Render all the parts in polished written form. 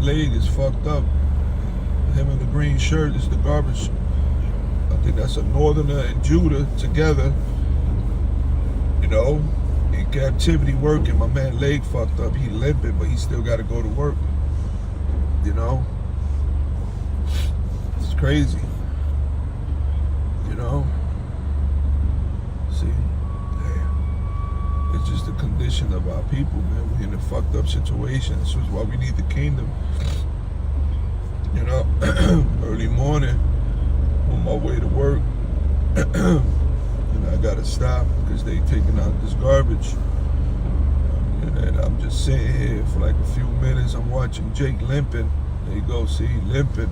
leg is fucked up. Him in the green shirt is the garbage. I think that's a Northerner and Judah together. You know, in captivity working. My man leg fucked up. He limping, but he still got to go to work. You know, it's crazy. You know, see, damn. It's just the condition of our people, man. We're in a fucked up situation. This is why we need the kingdom. You know, early morning, on my way to work, and I gotta stop because they taking out this garbage. And I'm just sitting here for like a few minutes. I'm watching Jake limping. There you go, see, limping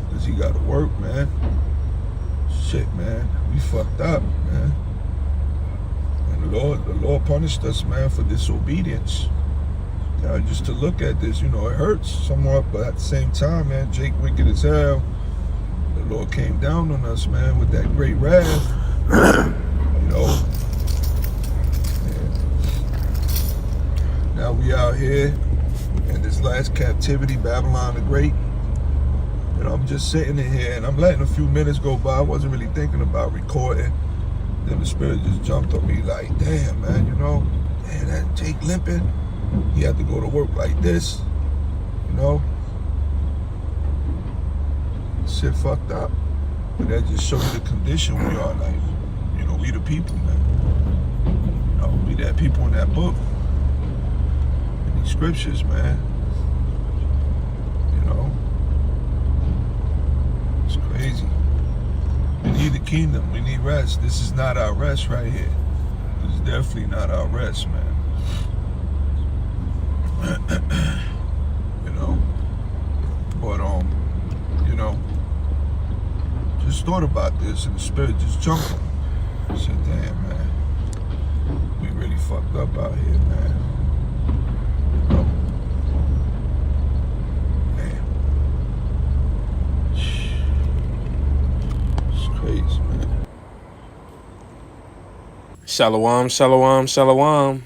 because he gotta work, man. Shit, man, we fucked up, man. And the Lord punished us, man, for disobedience. Just to look at this, you know, it hurts somewhat, but at the same time, man, Jake wicked as hell. The Lord came down on us, man, with that great wrath. You know. And now we out here in this last captivity, Babylon the Great. You know, I'm just sitting in here and I'm letting a few minutes go by. I wasn't really thinking about recording. Then the Spirit just jumped on me like, damn, man, you know, man, that Jake limping. He had to go to work like this, you know. Shit fucked up. But that just shows you the condition we are, like, you know, we the people, man. You know, we that people in that book. In these scriptures, man. You know. It's crazy. We need the kingdom. We need rest. This is not our rest right here. This is definitely not our rest, man. You know, but you know, just thought about this and the Spirit just jumped on me. I said, damn, man, we really fucked up out here, man. You know, man, it's crazy, man. Shalom, shalom, shalom.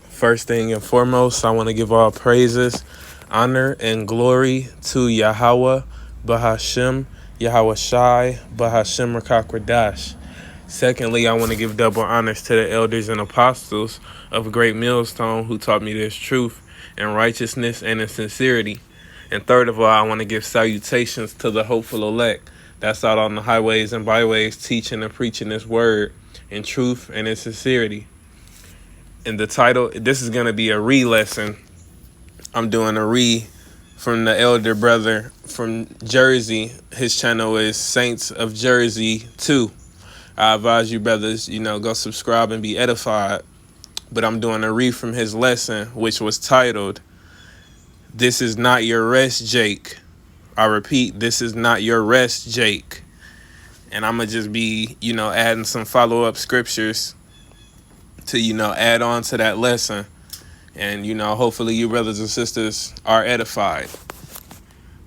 First thing and foremost, I want to give all praises, honor, and glory to Yahweh, Bahashem, Yahweh Shai, Bahashem Rakakwadash. Secondly, I want to give double honors to the elders and apostles of Great Millstone who taught me this truth and righteousness and in sincerity. And third of all, I want to give salutations to the hopeful elect that's out on the highways and byways teaching and preaching this word in truth and in sincerity. In the title, this is going to be a re-lesson. I'm doing a re from the elder brother from Jersey. His channel is Saints of Jersey 2. I advise you brothers, you know, go subscribe and be edified. But I'm doing a re from his lesson, which was titled, This is Not Your Rest, Jake. I repeat, this is not your rest, Jake. And I'm going to just be, you know, adding some follow-up scriptures to, you know, add on to that lesson. And, you know, hopefully you brothers and sisters are edified.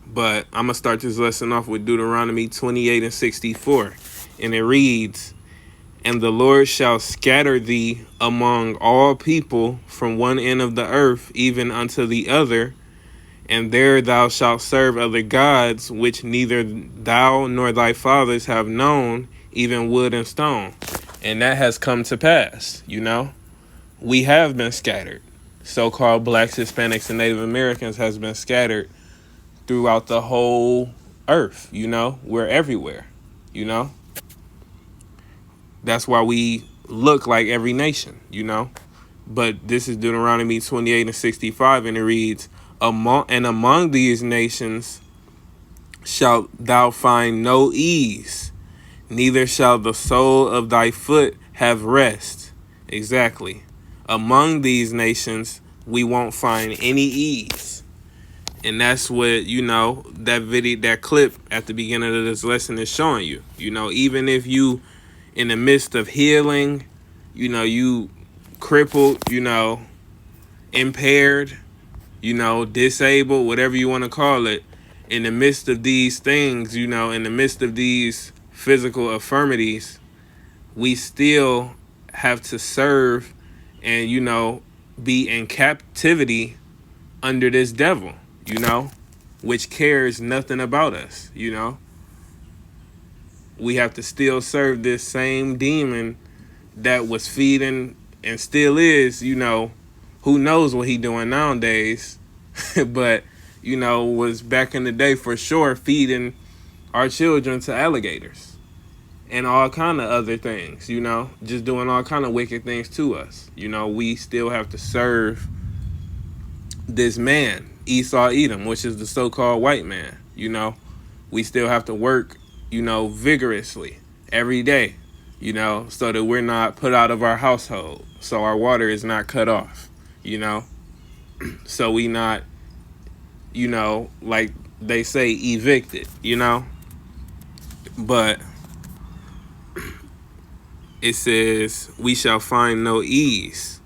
But I'm going to start this lesson off with Deuteronomy 28 and 64. And it reads, And the Lord shall scatter thee among all people from one end of the earth even unto the other, and there thou shalt serve other gods, which neither thou nor thy fathers have known, even wood and stone. And that has come to pass, you know. We have been scattered. So-called blacks, Hispanics, and Native Americans has been scattered throughout the whole earth, you know. We're everywhere, you know. That's why we look like every nation, you know. But this is Deuteronomy 28 and 65, and it reads, Among these nations shalt thou find no ease, neither shall the sole of thy foot have rest. Exactly. Among these nations, we won't find any ease. And that's what, you know, that video, that clip at the beginning of this lesson is showing you. You know, even if you in the midst of healing, you know, you crippled, you know, impaired, you know, disabled, whatever you want to call it, in the midst of these things, you know, in the midst of these physical infirmities, we still have to serve and, you know, be in captivity under this devil, you know. which cares nothing about us, We have to still serve this same demon that was feeding and still is, who knows what he doing nowadays, but, was back in the day for sure feeding our children to alligators and all kind of other things, just doing all kind of wicked things to us. We still have to serve this man, Esau Edom, which is the so-called white man. We still have to work, vigorously every day, so that we're not put out of our household, so our water is not cut off, so we not, like they say, evicted, but it says we shall find no ease.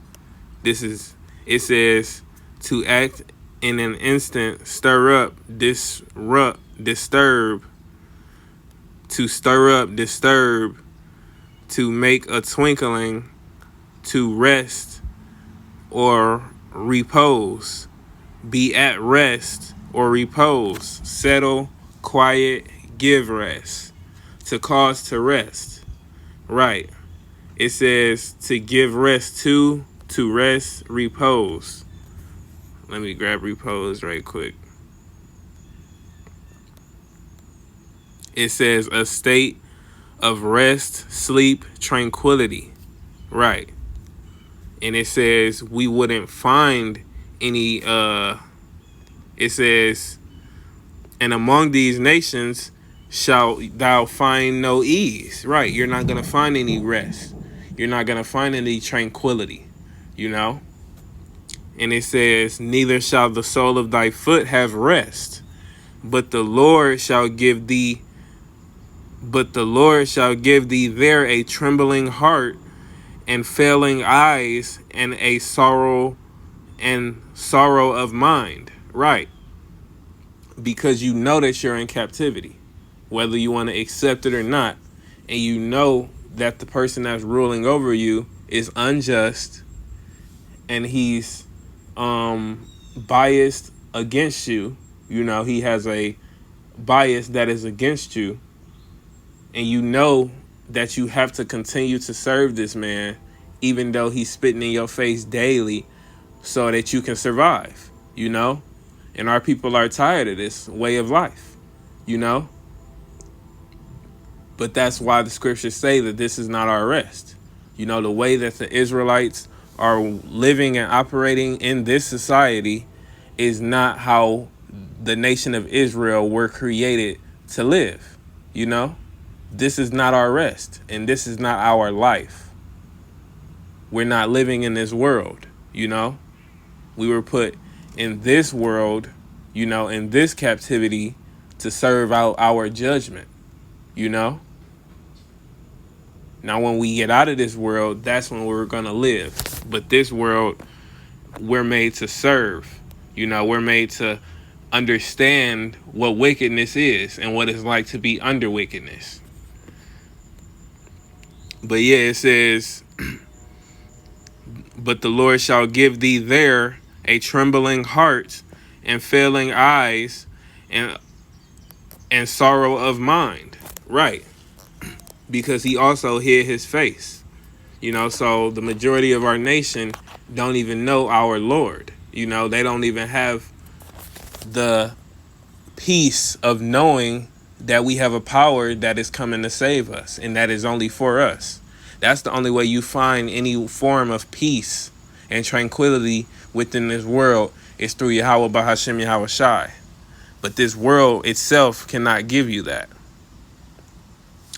It says to act in an instant, stir up, disrupt, disturb, to stir up, disturb, to make a twinkling, to rest or repose, be at rest or repose, settle, quiet, give rest, to cause to rest. Right. It says to give rest to rest, repose. Let me grab repose right quick. It says a state of rest, sleep, tranquility. Right. And it says we wouldn't find any, it says, and among these nations shalt thou find no ease. Right. You're not going to find any rest. You're not going to find any tranquility, And it says, neither shall the sole of thy foot have rest, but the Lord shall give thee there a trembling heart and failing eyes and a sorrow of mind. Right. Because that you're in captivity, whether you want to accept it or not, and that the person that's ruling over you is unjust and he's biased against you. He has a bias that is against you, and that you have to continue to serve this man even though he's spitting in your face daily so that you can survive, and our people are tired of this way of life, But that's why the scriptures say that this is not our rest. The way that the Israelites are living and operating in this society is not how the nation of Israel were created to live. This is not our rest, and this is not our life. We're not living in this world, We were put in this world, in this captivity to serve out our judgment, Now, when we get out of this world, that's when we're going to live. But this world, we're made to serve. We're made to understand what wickedness is and what it's like to be under wickedness. But yeah, it says, but the Lord shall give thee there a trembling heart and failing eyes and sorrow of mind. Right. Because he also hid his face, so the majority of our nation don't even know our Lord. They don't even have the peace of knowing that we have a power that is coming to save us, and that is only for us. That's the only way you find any form of peace and tranquility within this world is through Yahweh Bahashem Yahweh Shai. But this world itself cannot give you that.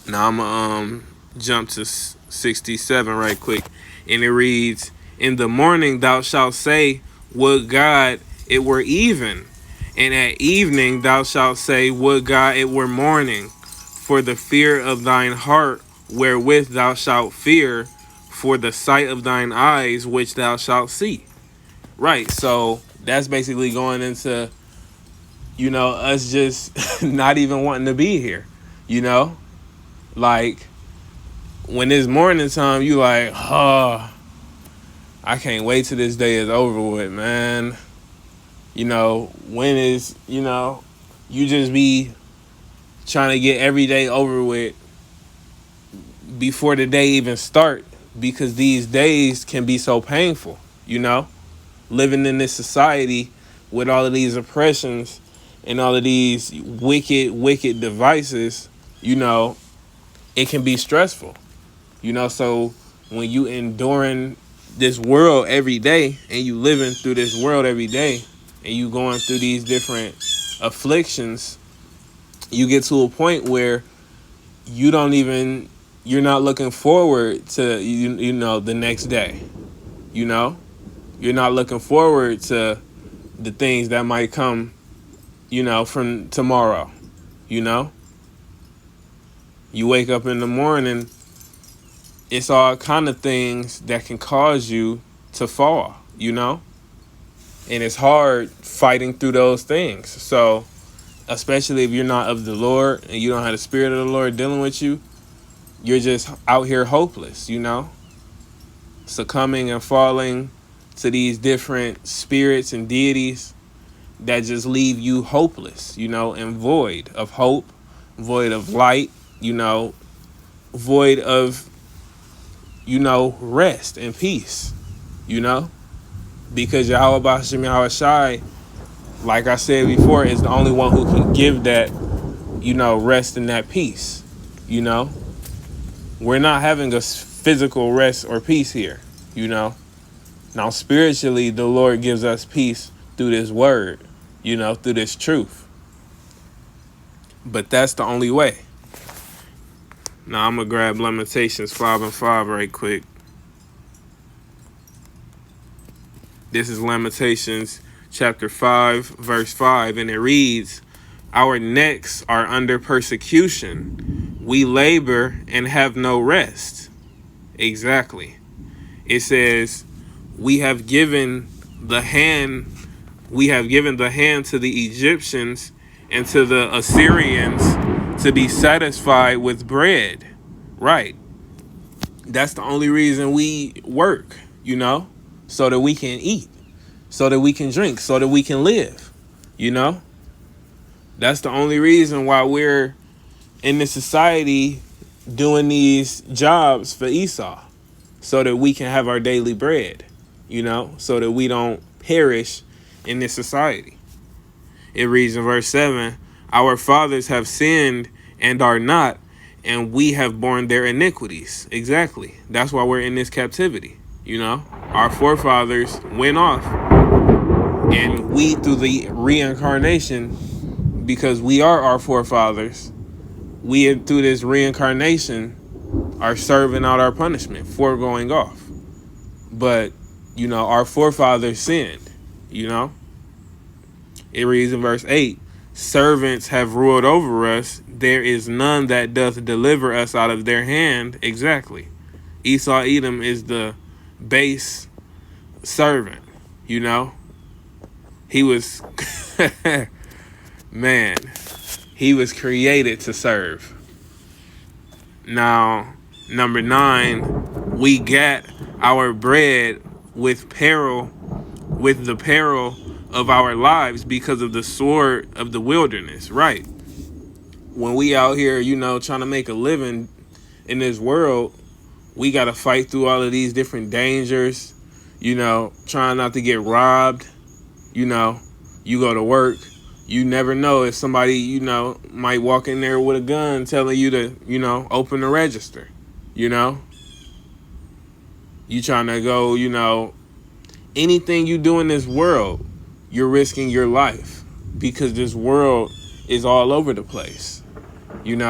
Now I'm going to jump to 67 right quick. And it reads, in the morning thou shalt say, would God it were even. And at evening thou shalt say, would God it were morning. For the fear of thine heart wherewith thou shalt fear, for the sight of thine eyes which thou shalt see. Right. So that's basically going into, us just not even wanting to be here, Like, when it's morning time, you like, I can't wait till this day is over with, man. When is, you just be trying to get every day over with before the day even start, because these days can be so painful, living in this society with all of these oppressions and all of these wicked devices. It can be stressful, so when you enduring this world every day, and you living through this world every day, and you going through these different afflictions, you get to a point where you're not looking forward to the next day. You're not looking forward to the things that might come from tomorrow. You wake up in the morning, it's all kind of things that can cause you to fall, and it's hard fighting through those things. So especially if you're not of the Lord and you don't have the Spirit of the Lord dealing with you, you're just out here hopeless, succumbing and falling to these different spirits and deities that just leave you hopeless, and void of hope, void of light, void of, rest and peace, because Yahweh B'Hashem Yahweh Shai, like I said before, is the only one who can give that, rest and that peace. We're not having a physical rest or peace here, Now, spiritually, the Lord gives us peace through this word, through this truth. But that's the only way. Now, I'm going to grab Lamentations 5:5 right quick. This is Lamentations chapter 5, verse 5, and it reads, "Our necks are under persecution. We labor and have no rest." Exactly. It says, we have given the hand to the Egyptians and to the Assyrians to be satisfied with bread. Right. That's the only reason we work, so that we can eat, so that we can drink, so that we can live, That's the only reason why we're in this society doing these jobs for Esau, so that we can have our daily bread, so that we don't perish in this society. It reads in verse 7, "Our fathers have sinned and are not, and we have borne their iniquities." Exactly. That's why we're in this captivity. Our forefathers went off, and we, through the reincarnation, because we are our forefathers, we, through this reincarnation, are serving out our punishment for going off. But, our forefathers sinned, It reads in verse 8, "Servants have ruled over us. There is none that doth deliver us out of their hand." Exactly. Esau Edom is the base servant, He was, man, he was created to serve. Now, number 9, we get our bread with the peril of our lives because of the sword of the wilderness. Right. When we out here, trying to make a living in this world, we got to fight through all of these different dangers, trying not to get robbed. You go to work, you never know if somebody, might walk in there with a gun telling you to, open the register, You trying to go, anything you do in this world, you're risking your life, because this world is all over the place, and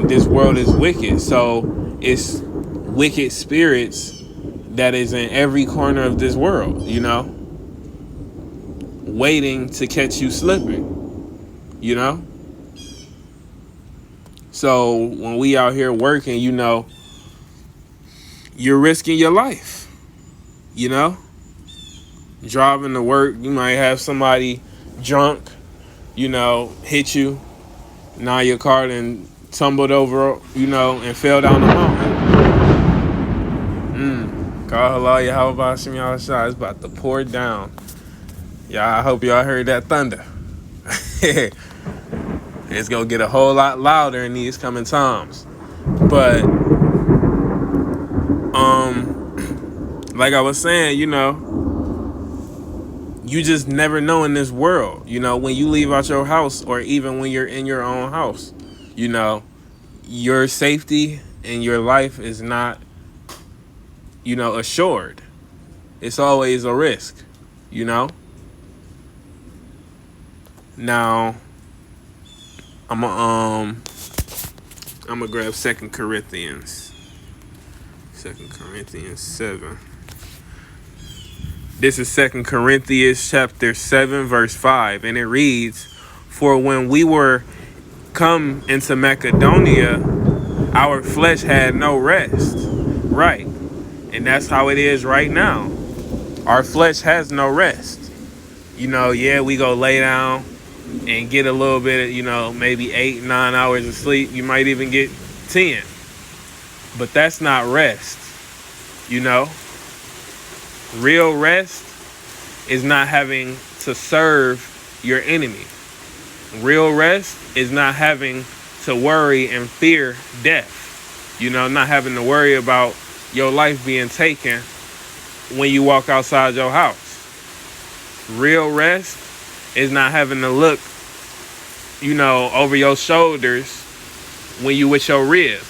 this world is wicked. So it's wicked spirits that is in every corner of this world, waiting to catch you slipping, So when we out here working, you're risking your life, driving to work. You might have somebody drunk, hit you. Now your car then tumbled over, and fell down the mountain. God halal Yahweh B'Hashem Yahweh Shai. It's about to pour down. Yeah, I hope y'all heard that thunder. It's gonna get a whole lot louder in these coming times. But like I was saying, you just never know in this world. When you leave out your house, or even when you're in your own house, your safety and your life is not, assured. It's always a risk, Now, I'm gonna grab 2 Corinthians 7. This is 2 Corinthians chapter 7, verse 5, and it reads, "For when we were come into Macedonia, our flesh had no rest." Right. And that's how it is right now. Our flesh has no rest. We go lay down and get a little bit of, maybe 8, 9 hours of sleep. You might even get 10. But that's not rest. Real rest is not having to serve your enemy. Real rest is not having to worry and fear death. Not having to worry about your life being taken when you walk outside your house. Real rest is not having to look, over your shoulders when you with your rib,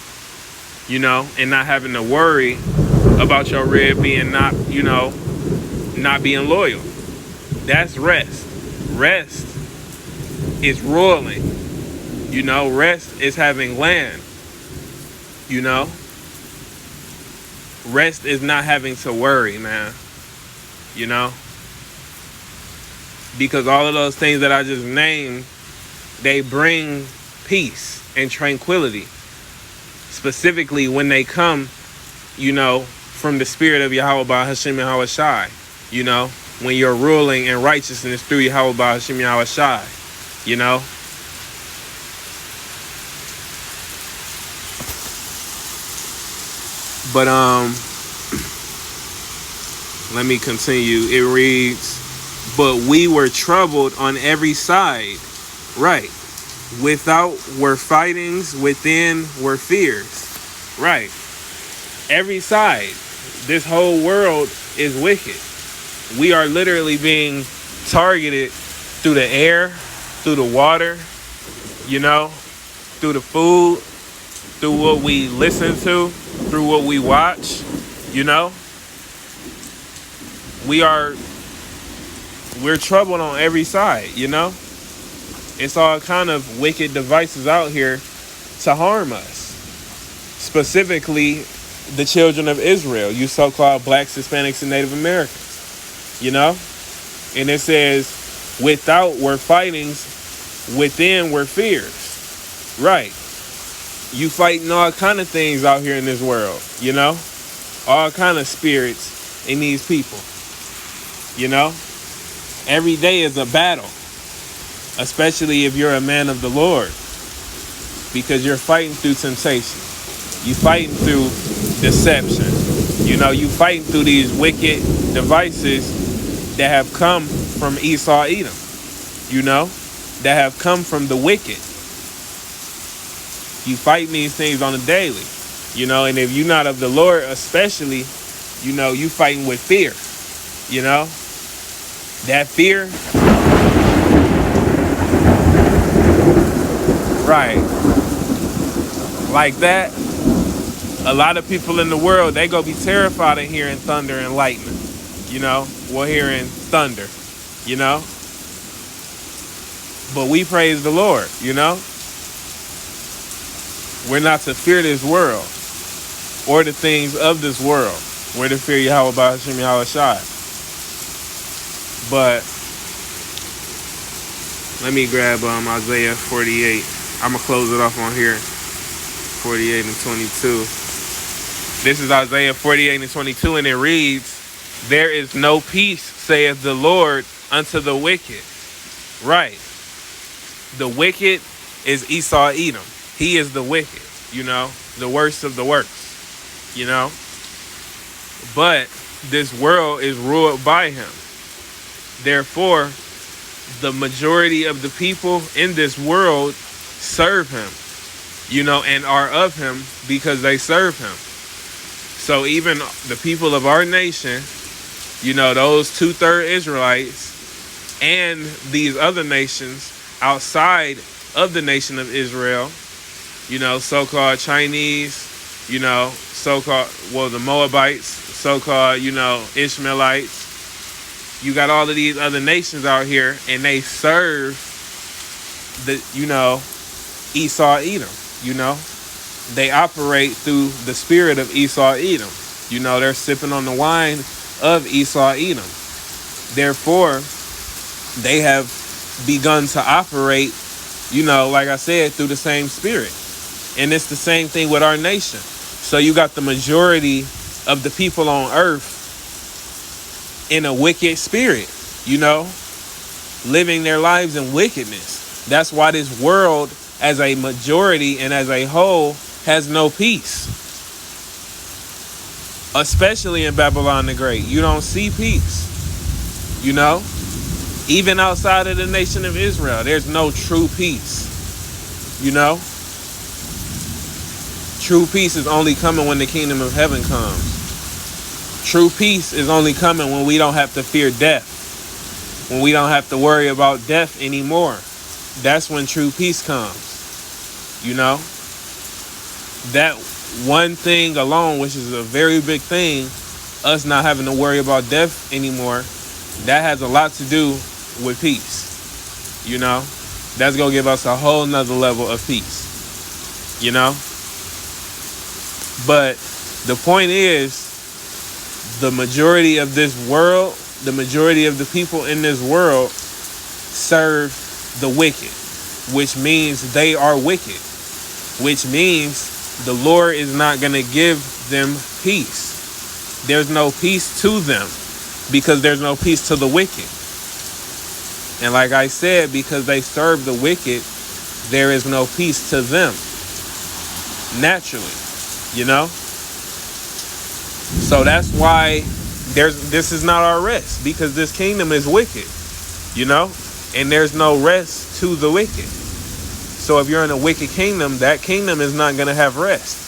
and not having to worry about your rib being not being loyal. That's rest. Rest is ruling. Rest is having land. Rest is not having to worry, man. Because all of those things that I just named, they bring peace and tranquility. Specifically when they come, from the spirit of Yahweh Bahashim Yahweh Shai. When you're ruling in righteousness through Yahweh Bahashim Yahweh Shai. But let me continue. It reads, "But we were troubled on every side." Right. Without were fightings, within were fears. Right. Every side. This whole world is wicked. We are literally being targeted through the air, through the water, through the food, through what we listen to, through what we watch, We're troubled on every side, It's all kind of wicked devices out here to harm us. Specifically, the children of Israel, you so-called blacks, Hispanics, and Native Americans, And it says, without were fightings, within were fears. Right. You fighting all kind of things out here in this world, All kind of spirits in these people, Every day is a battle, especially if you're a man of the Lord, because you're fighting through temptation. You fighting through deception. You fighting through these wicked devices that have come from Esau Edom, that have come from the wicked. You fight these things on a daily, and if you're not of the Lord, especially, you fighting with fear, that fear. Right. Like that. A lot of people in the world, they gonna be terrified of hearing thunder and lightning, hearing thunder, But we praise the Lord, We're not to fear this world or the things of this world. We're to fear Yahweh Bahashim Yahweh Shai. But let me grab Isaiah 48. I'm going to close it off on here. 48 and 22. This is Isaiah 48 and 22, and it reads, "There is no peace, saith the Lord, unto the wicked." Right. The wicked is Esau Edom. He is the wicked, the worst of the worst, But this world is ruled by him. Therefore, the majority of the people in this world serve him, and are of him because they serve him. So even the people of our nation, those 2/3 Israelites and these other nations outside of the nation of Israel, so-called Chinese, so-called, the Moabites, so-called, Ishmaelites. You got all of these other nations out here, and they serve the, Esau Edom, They operate through the spirit of Esau Edom. They're sipping on the wine of Esau Edom. Therefore, they have begun to operate, like I said, through the same spirit. And it's the same thing with our nation. So you got the majority of the people on earth in a wicked spirit, living their lives in wickedness. That's why this world as a majority and as a whole has no peace. Especially in Babylon the Great. You don't see peace. Even outside of the nation of Israel, there's no true peace. True peace is only coming when the kingdom of heaven comes. True peace is only coming when we don't have to fear death. When we don't have to worry about death anymore. That's when true peace comes. That one thing alone, which is a very big thing, us not having to worry about death anymore, that has a lot to do with peace. That's going to give us a whole nother level of peace. But the point is, the majority of this world, the majority of the people in this world serve the wicked, which means they are wicked, which means the Lord is not going to give them peace. There's no peace to them because there's no peace to the wicked. And like I said, because they serve the wicked, there is no peace to them. Naturally, So that's why this is not our rest, because this kingdom is wicked, and there's no rest to the wicked. So if you're in a wicked kingdom, that kingdom is not going to have rest.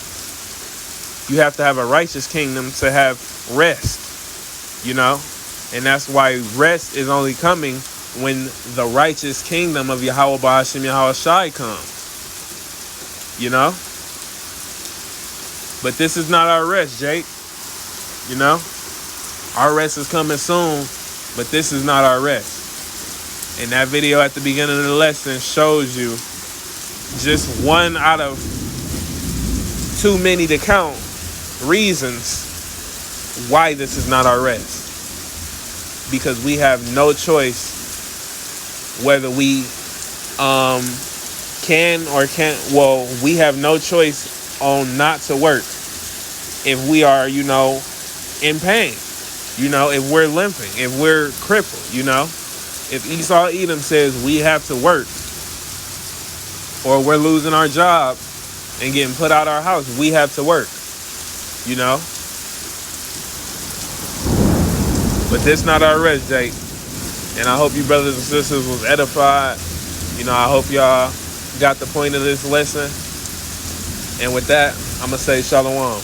You have to have a righteous kingdom to have rest, and that's why rest is only coming when the righteous kingdom of Yahweh Ba'ashem Yahweh Shai comes, But this is not our rest, Jake. Our rest is coming soon, but this is not our rest. And that video at the beginning of the lesson shows you just one out of too many to count reasons why this is not our rest. Because we have no choice whether we can or can't. Well, we have no choice on not to work if we are, in pain, if we're limping, if we're crippled, if Esau Edom says we have to work, or we're losing our job and getting put out our house, we have to work, But this not our rest, Jake. And I hope you brothers and sisters was edified. I hope y'all got the point of this lesson. And with that, I'm going to say shalom.